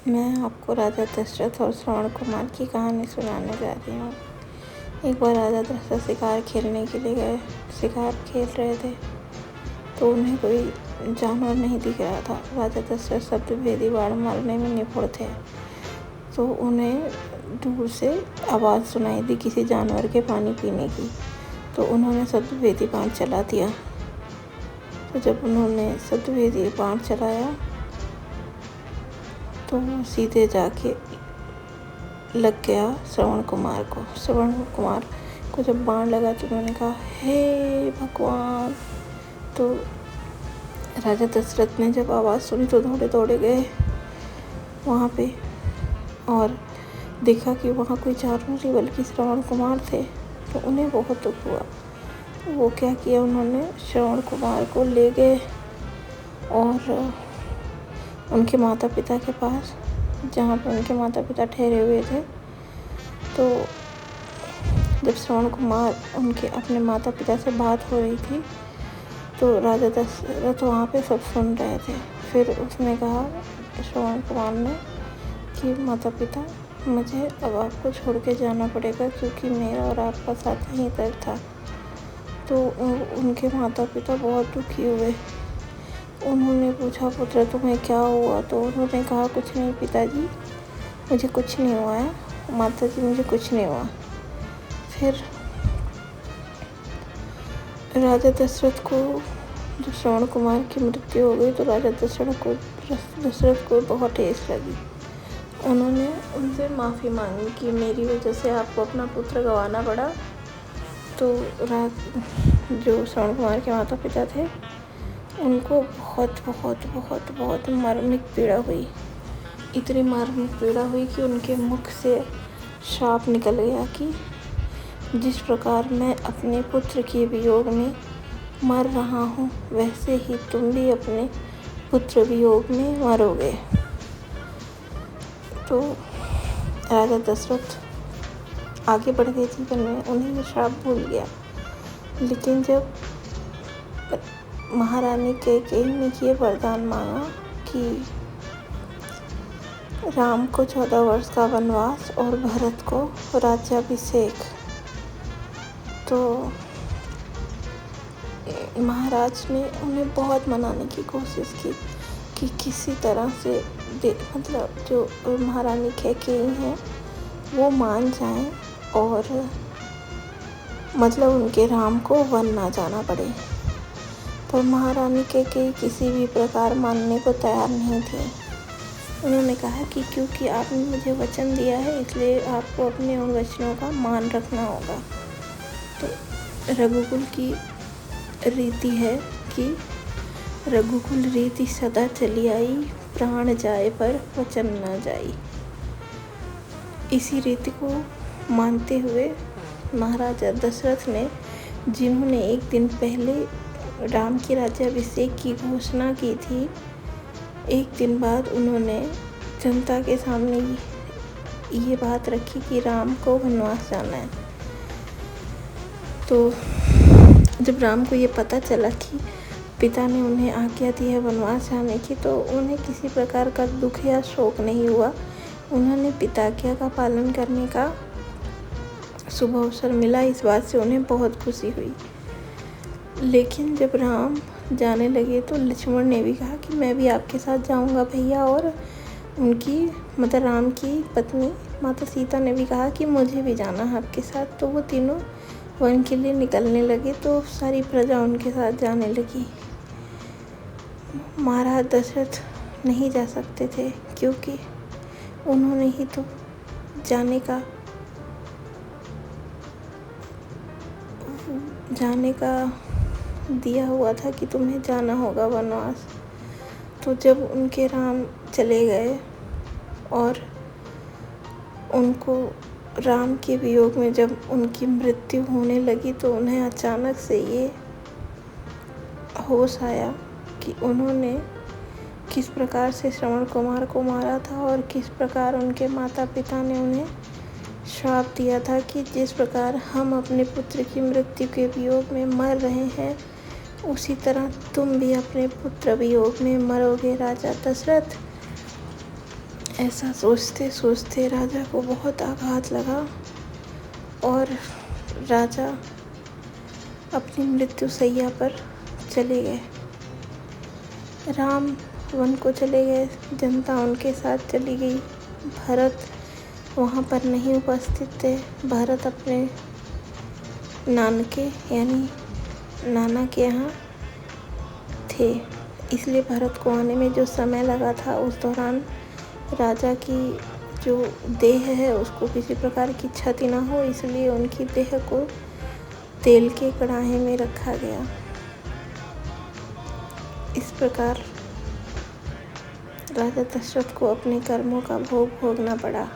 मैं आपको राजा दशरथ और श्रवण कुमार की कहानी सुनाने जा रही हूँ। एक बार राजा दशरथ शिकार खेलने के लिए गए। शिकार खेल रहे थे तो उन्हें कोई जानवर नहीं दिख रहा था। राजा दशरथ शब्दभेदी बाण मारने में निपुण थे, तो उन्हें दूर से आवाज़ सुनाई दी किसी जानवर के पानी पीने की। तो उन्होंने शब्दभेदी बाण चला दिया। तो जब उन्होंने शब्दभेदी बाण चलाया तो वो सीधे जाके लग गया श्रवण कुमार को। श्रवण कुमार को जब बाण लगा तो उन्होंने कहा, हे भगवान। तो राजा दशरथ ने जब आवाज़ सुनी तो दौड़े दौड़े गए वहाँ पे और देखा कि वहाँ कोई जानवर नहीं बल्कि श्रवण कुमार थे। तो उन्हें बहुत दुख हुआ। वो क्या किया, उन्होंने श्रवण कुमार को ले गए और उनके माता पिता के पास, जहाँ पर उनके माता पिता ठहरे हुए थे। तो जब श्रवण कुमार उनके अपने माता पिता से बात हो रही थी तो राजा दशरथ वहाँ पे सब सुन रहे थे। फिर उसने कहा, श्रवण कुमार ने, कि माता पिता, मुझे अब आपको छोड़ के जाना पड़ेगा क्योंकि मेरा और आपका साथ यहीं तक था। तो उनके माता पिता बहुत दुखी हुए। उन्होंने पूछा, पुत्र तुम्हें क्या हुआ? तो उन्होंने कहा, कुछ नहीं पिताजी, मुझे कुछ नहीं हुआ है। माता जी, मुझे कुछ नहीं हुआ। फिर राजा दशरथ को, जब श्रवण कुमार की मृत्यु हो गई तो राजा दशरथ को बहुत ठेस लगी। उन्होंने उनसे माफ़ी मांगी कि मेरी वजह से आपको अपना पुत्र गंवाना पड़ा। तो जो श्रवण कुमार के माता पिता थे उनको बहुत बहुत बहुत बहुत मार्मिक पीड़ा हुई। इतनी मार्मिक पीड़ा हुई कि उनके मुख से श्राप निकल गया कि जिस प्रकार मैं अपने पुत्र के वियोग में मर रहा हूँ वैसे ही तुम भी अपने पुत्र वियोग में मरोगे। तो राजा दशरथ आगे बढ़ गए जीवन में, उन्हें ये श्राप भूल गया। लेकिन जब महारानी कैकेयी ने ये वरदान मांगा कि राम को 14 वर्ष का वनवास और भरत को राज्याभिषेक, तो महाराज ने उन्हें बहुत मनाने की कोशिश की कि किसी तरह से मतलब जो महारानी कैकेयी हैं वो मान जाएं और मतलब उनके राम को वन ना जाना पड़े। पर महारानी कैकेयी किसी भी प्रकार मानने को तैयार नहीं थी। उन्होंने कहा कि क्योंकि आपने मुझे वचन दिया है इसलिए आपको अपने उन वचनों का मान रखना होगा। तो रघुकुल की रीति है कि रघुकुल रीति सदा चली आई, प्राण जाए पर वचन न जाई। इसी रीति को मानते हुए महाराजा दशरथ ने, जिन्होंने एक दिन पहले राम की राज्याभिषेक की घोषणा की थी, एक दिन बाद उन्होंने जनता के सामने ये बात रखी कि राम को वनवास जाना है। तो जब राम को ये पता चला कि पिता ने उन्हें आज्ञा दी है वनवास जाने की, तो उन्हें किसी प्रकार का दुख या शोक नहीं हुआ। उन्होंने पिता आज्ञा का पालन करने का शुभ अवसर मिला, इस बात से उन्हें बहुत खुशी हुई। लेकिन जब राम जाने लगे तो लक्ष्मण ने भी कहा कि मैं भी आपके साथ जाऊंगा भैया, और उनकी मतलब राम की पत्नी माता सीता ने भी कहा कि मुझे भी जाना है आपके साथ। तो वो तीनों वन के लिए निकलने लगे तो सारी प्रजा उनके साथ जाने लगी। महाराज दशरथ नहीं जा सकते थे क्योंकि उन्होंने ही तो जाने का दिया हुआ था कि तुम्हें जाना होगा वनवास। तो जब उनके राम चले गए और उनको राम के वियोग में जब उनकी मृत्यु होने लगी तो उन्हें अचानक से ये होश आया कि उन्होंने किस प्रकार से श्रवण कुमार को मारा था और किस प्रकार उनके माता पिता ने उन्हें श्राप दिया था कि जिस प्रकार हम अपने पुत्र की मृत्यु के वियोग में मर रहे हैं उसी तरह तुम भी अपने पुत्र वियोग में मरोगे राजा दशरथ। ऐसा सोचते सोचते राजा को बहुत आघात लगा और राजा अपनी मृत्युशैया पर चले गए। राम वन को चले गए, जनता उनके साथ चली गई। भरत वहाँ पर नहीं उपस्थित थे। भरत अपने नानके यानी नाना के यहाँ थे, इसलिए भरत को आने में जो समय लगा था उस दौरान राजा की जो देह है उसको किसी प्रकार की क्षति ना हो, इसलिए उनकी देह को तेल के कढ़ाई में रखा गया। इस प्रकार राजा दशरथ को अपने कर्मों का भोग भोगना पड़ा।